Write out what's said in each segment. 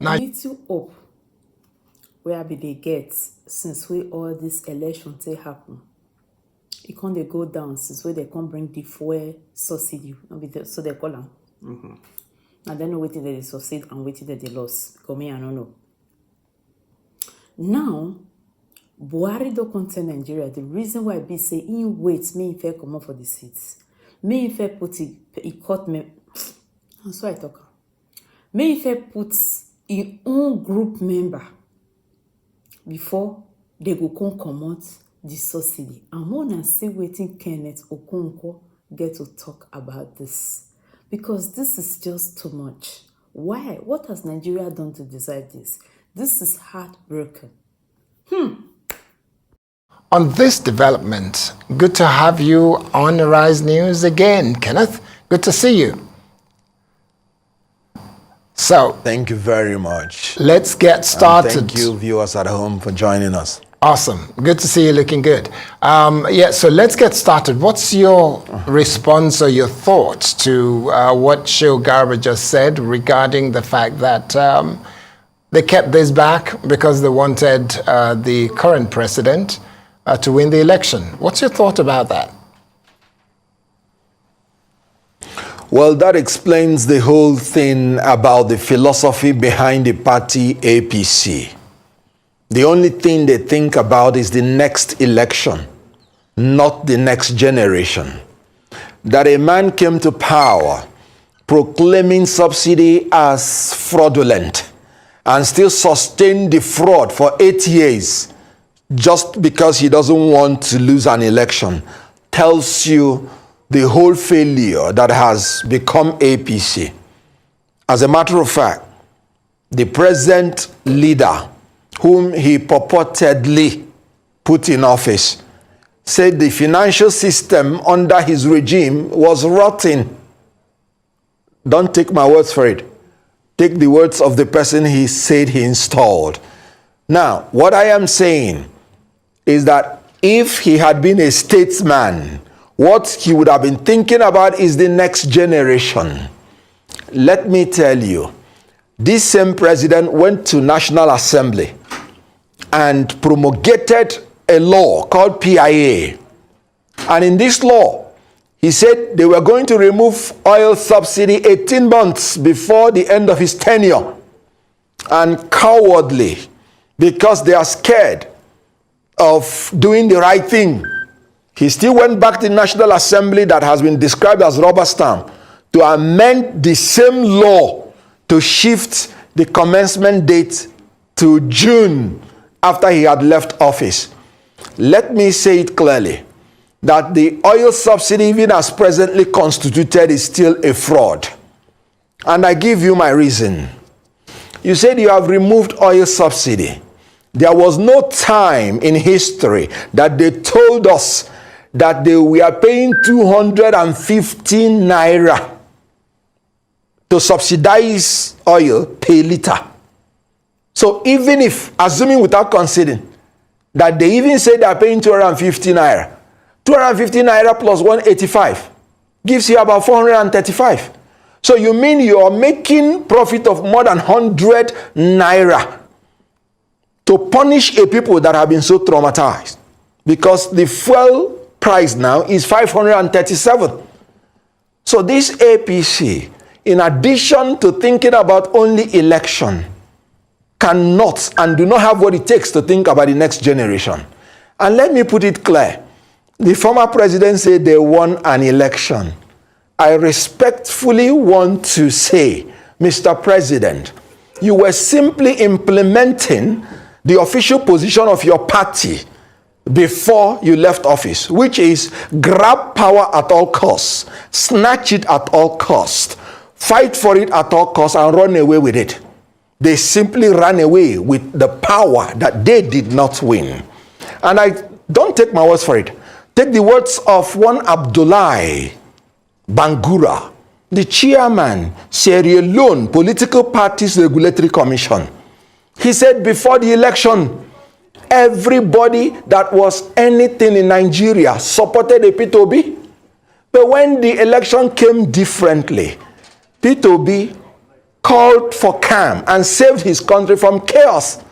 little hope where be they get since we all this election take happen. It can't they go down since where they can't bring the fuel subsidy. So they call them. And then waiting that they succeed and waiting that they lost. Because me, I don't know. Now, Buhari don't contend Nigeria. The reason why I be say in wait me if I come up for the seats. Me if I put it cut me. That's why I talk. Me if I put in own group member before they go come out the subsidy. And more than say waiting Kenneth Okonkwo get to talk about this. Because this is just too much. Why? What has Nigeria done to decide this? This is heartbroken. On this development, good to have you on Rise News again, Kenneth. Good to see you. So, thank you very much. Let's get started. And thank you, viewers at home, for joining us. Awesome. Good to see you looking good. So let's get started. What's your response or your thoughts to what Shehu Garba just said regarding the fact that they kept this back because they wanted the current president to win the election? What's your thought about that? Well, that explains the whole thing about the philosophy behind the party APC. The only thing they think about is the next election, not the next generation. That a man came to power proclaiming subsidy as fraudulent and still sustained the fraud for 8 years just because he doesn't want to lose an election tells you the whole failure that has become APC. As a matter of fact, the present leader, whom he purportedly put in office, said the financial system under his regime was rotten. Don't take my words for it. Take the words of the person he said he installed. Now, what I am saying is that if he had been a statesman, what he would have been thinking about is the next generation. Let me tell you, this same president went to National Assembly and promulgated a law called PIA. And in this law, he said they were going to remove oil subsidy 18 months before the end of his tenure. And cowardly, because they are scared of doing the right thing, he still went back to the National Assembly that has been described as rubber stamp to amend the same law to shift the commencement date to June after he had left office. Let me say it clearly, that the oil subsidy, even as presently constituted, is still a fraud. And I give you my reason. You said you have removed oil subsidy. There was no time in history that they told us that they were paying 215 naira to subsidize oil per liter. So even if, assuming without conceding, that they even say they are paying 250 naira, 250 naira plus 185 gives you about 435. So you mean you are making profit of more than 100 naira to punish a people that have been so traumatized, because the fuel price now is 537. So this APC, in addition to thinking about only election, cannot and do not have what it takes to think about the next generation. And let me put it clear. The former president said they won an election. I respectfully want to say, Mr. President, you were simply implementing the official position of your party before you left office, which is grab power at all costs, snatch it at all costs, fight for it at all costs, and run away with it. They simply ran away with the power that they did not win. And I don't take my words for it. Take the words of one Abdullahi Bangura, the chairman, Sierra Leone Political Parties Regulatory Commission. He said before the election, everybody that was anything in Nigeria supported a P2B. But when the election came differently, P2B called for calm and saved his country from chaos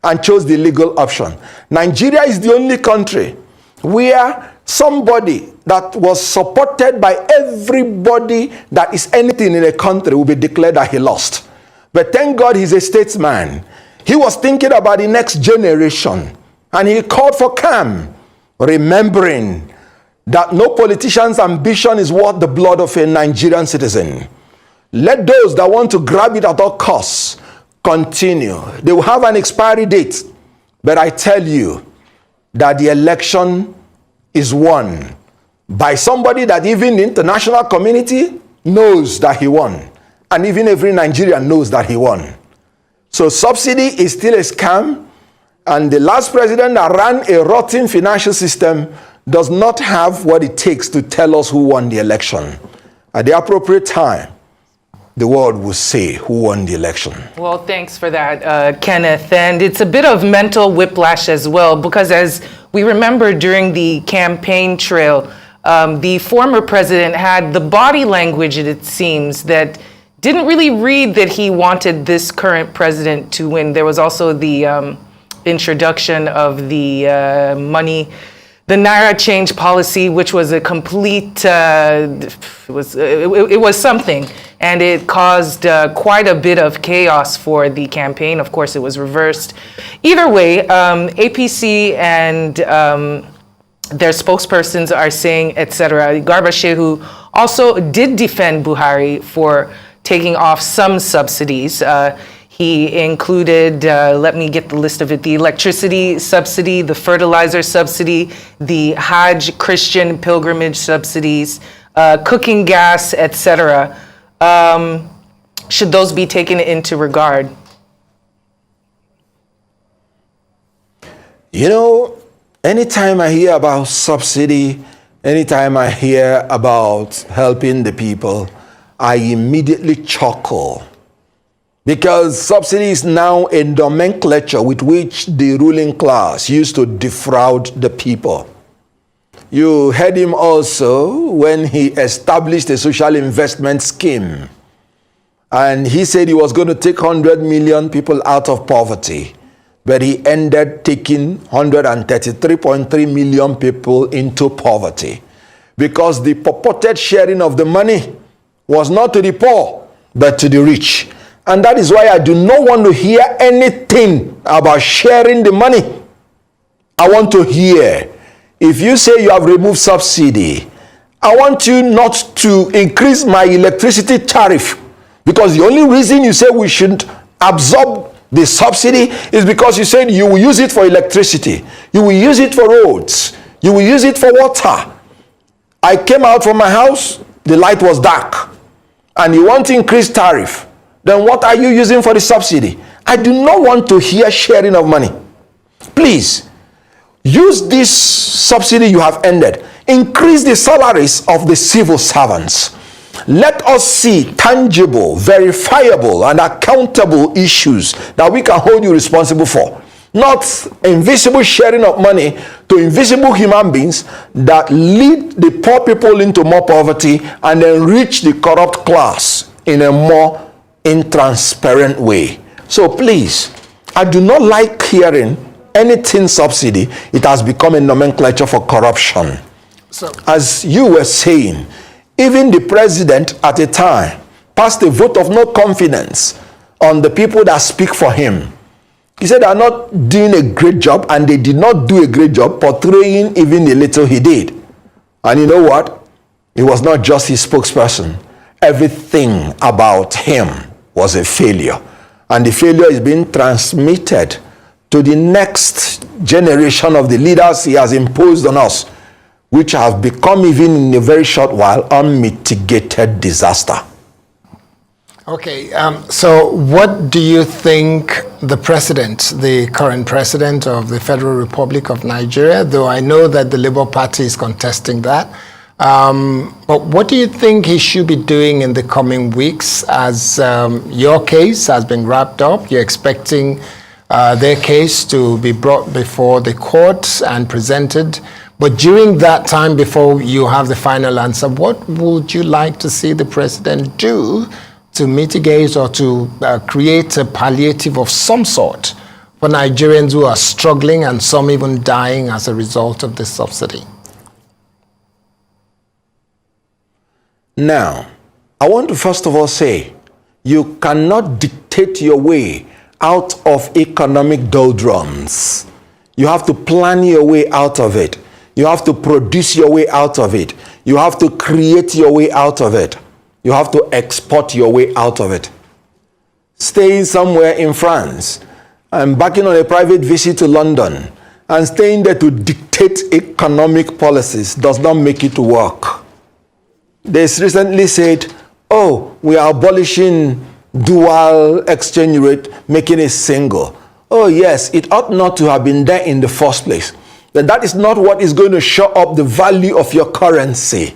and chose the legal option. Nigeria is the only country where somebody that was supported by everybody that is anything in a country will be declared that he lost. But thank God he's a statesman. He was thinking about the next generation and he called for calm, remembering that no politician's ambition is worth the blood of a Nigerian citizen. Let those that want to grab it at all costs continue. They will have an expiry date. But I tell you that the election is won by somebody that even the international community knows that he won. And even every Nigerian knows that he won. So subsidy is still a scam. And the last president that ran a rotten financial system does not have what it takes to tell us who won the election. At the appropriate time, the world will say who won the election. Well, thanks for that, Kenneth. And it's a bit of mental whiplash as well, because as we remember during the campaign trail, the former president had the body language, it seems, that didn't really read that he wanted this current president to win. There was also the introduction of the money, the Naira change policy, which was a complete, it was something, and it caused quite a bit of chaos for the campaign. Of course, it was reversed. Either way, APC and their spokespersons are saying, etc. Garba Shehu also did defend Buhari for taking off some subsidies. He included, let me get the list of it, the electricity subsidy, the fertilizer subsidy, the Hajj Christian pilgrimage subsidies, cooking gas, etc. Should those be taken into regard? You know, anytime I hear about subsidy, anytime I hear about helping the people, I immediately chuckle. Because subsidy is now a nomenclature with which the ruling class used to defraud the people. You heard him also when he established a social investment scheme. And he said he was going to take 100 million people out of poverty. But he ended taking 133.3 million people into poverty. Because the purported sharing of the money was not to the poor, but to the rich. And that is why I do not want to hear anything about sharing the money. I want to hear, if you say you have removed subsidy, I want you not to increase my electricity tariff. Because the only reason you say we should absorb the subsidy is because you said you will use it for electricity. You will use it for roads. You will use it for water. I came out from my house, the light was dark. And you want to increase tariff. Then what are you using for the subsidy? I do not want to hear sharing of money. Please, use this subsidy you have ended. Increase the salaries of the civil servants. Let us see tangible, verifiable, and accountable issues that we can hold you responsible for. Not invisible sharing of money to invisible human beings that lead the poor people into more poverty and enrich the corrupt class in a more intransparent way. So please, I do not like hearing anything subsidy. It has become a nomenclature for corruption. So, as you were saying, even the president at a time passed a vote of no confidence on the people that speak for him. He said they are not doing a great job, and they did not do a great job portraying even the little he did. And you know what? It was not just his spokesperson. Everything about him was a failure. And the failure is being transmitted to the next generation of the leaders he has imposed on us, which have become, even in a very short while, unmitigated disaster. Okay, so what do you think the president, the current president of the Federal Republic of Nigeria, though I know that the Labour Party is contesting that, but what do you think he should be doing in the coming weeks as your case has been wrapped up? You're expecting their case to be brought before the courts and presented. But during that time, before you have the final answer, what would you like to see the president do to mitigate or to create a palliative of some sort for Nigerians who are struggling and some even dying as a result of this subsidy? Now, I want to first of all say, you cannot dictate your way out of economic doldrums. You have to plan your way out of it. You have to produce your way out of it. You have to create your way out of it. You have to export your way out of it. Staying somewhere in France and backing on a private visit to London and staying there to dictate economic policies does not make it work. They recently said, oh, we are abolishing dual exchange rate, making it single. Oh yes, it ought not to have been there in the first place. But that is not what is going to show up the value of your currency.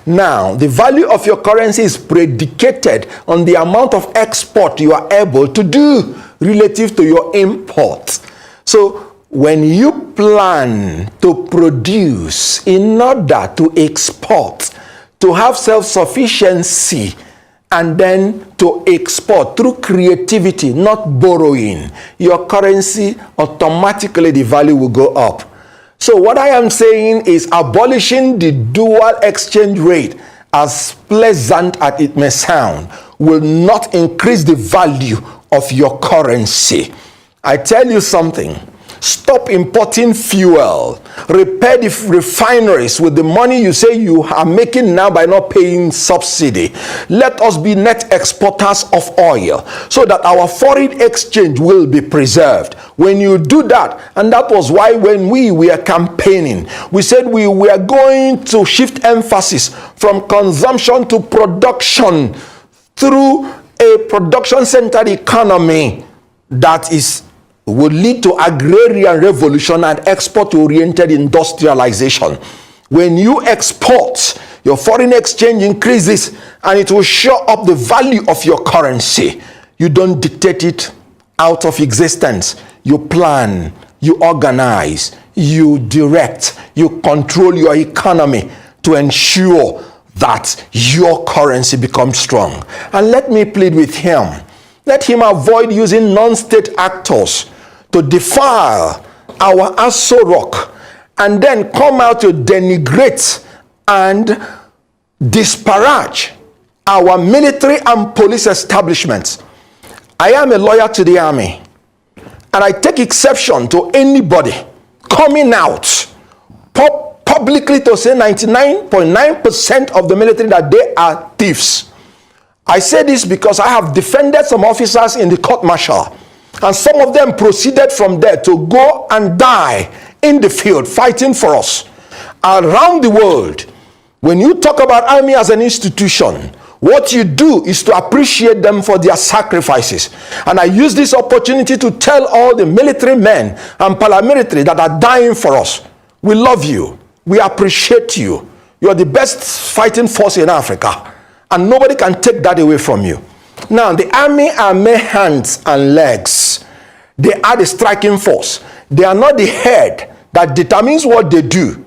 Now, the value of your currency is predicated on the amount of export you are able to do relative to your import. So, when you plan to produce in order to export, to have self-sufficiency, and then to export through creativity, not borrowing, your currency, automatically the value will go up. So what I am saying is abolishing the dual exchange rate, as pleasant as it may sound, will not increase the value of your currency. I tell you something. Stop importing fuel. Repair the refineries with the money you say you are making now by not paying subsidy. Let us be net exporters of oil so that our foreign exchange will be preserved. When you do that, and that was why when we were campaigning, we said we were going to shift emphasis from consumption to production through a production-centered economy that would lead to agrarian revolution and export-oriented industrialization. When you export, your foreign exchange increases and it will show up the value of your currency. You don't dictate it out of existence. You plan, you organize, you direct, you control your economy to ensure that your currency becomes strong. And let me plead with him. Let him avoid using non-state actors to defile our Aso Rock and then come out to denigrate and disparage our military and police establishments. I am a lawyer to the army, and I take exception to anybody coming out publicly to say 99.9% of the military that they are thieves. I say this because I have defended some officers in the court-martial, and some of them proceeded from there to go and die in the field fighting for us. Around the world, when you talk about army as an institution, what you do is to appreciate them for their sacrifices. And I use this opportunity to tell all the military men and paramilitary that are dying for us, we love you, we appreciate you, you are the best fighting force in Africa, and nobody can take that away from you. Now, the army are mere hands and legs. They are the striking force. They are not the head that determines what they do.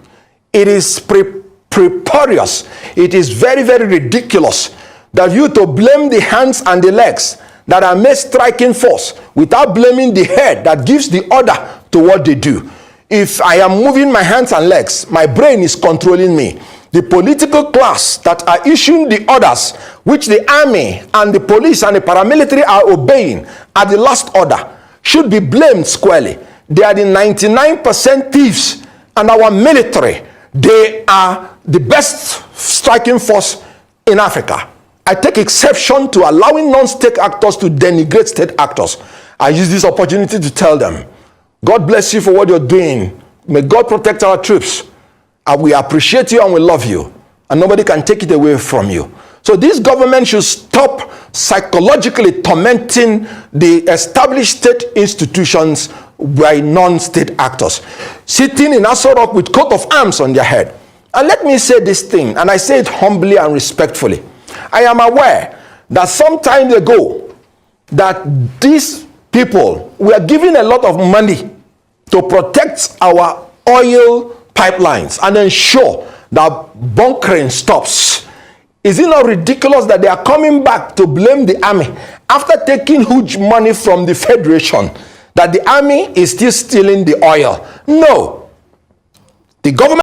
It is preposterous. It is very, very ridiculous that you to blame the hands and the legs that are mere striking force without blaming the head that gives the order to what they do. If I am moving my hands and legs, my brain is controlling me. The political class that are issuing the orders, which the army and the police and the paramilitary are obeying at the last order, should be blamed squarely. They are the 99% thieves, and our military, they are the best striking force in Africa. I take exception to allowing non-state actors to denigrate state actors. I use this opportunity to tell them, God bless you for what you're doing. May God protect our troops. We appreciate you and we love you, and nobody can take it away from you. So this government should stop psychologically tormenting the established state institutions by non-state actors, sitting in Aso Rock with coat of arms on their head. And let me say this thing, and I say it humbly and respectfully. I am aware that some time ago that these people were given a lot of money to protect our oil pipelines and ensure that bunkering stops. Is it not ridiculous that they are coming back to blame the army after taking huge money from the Federation, that the army is still stealing the oil? No. The government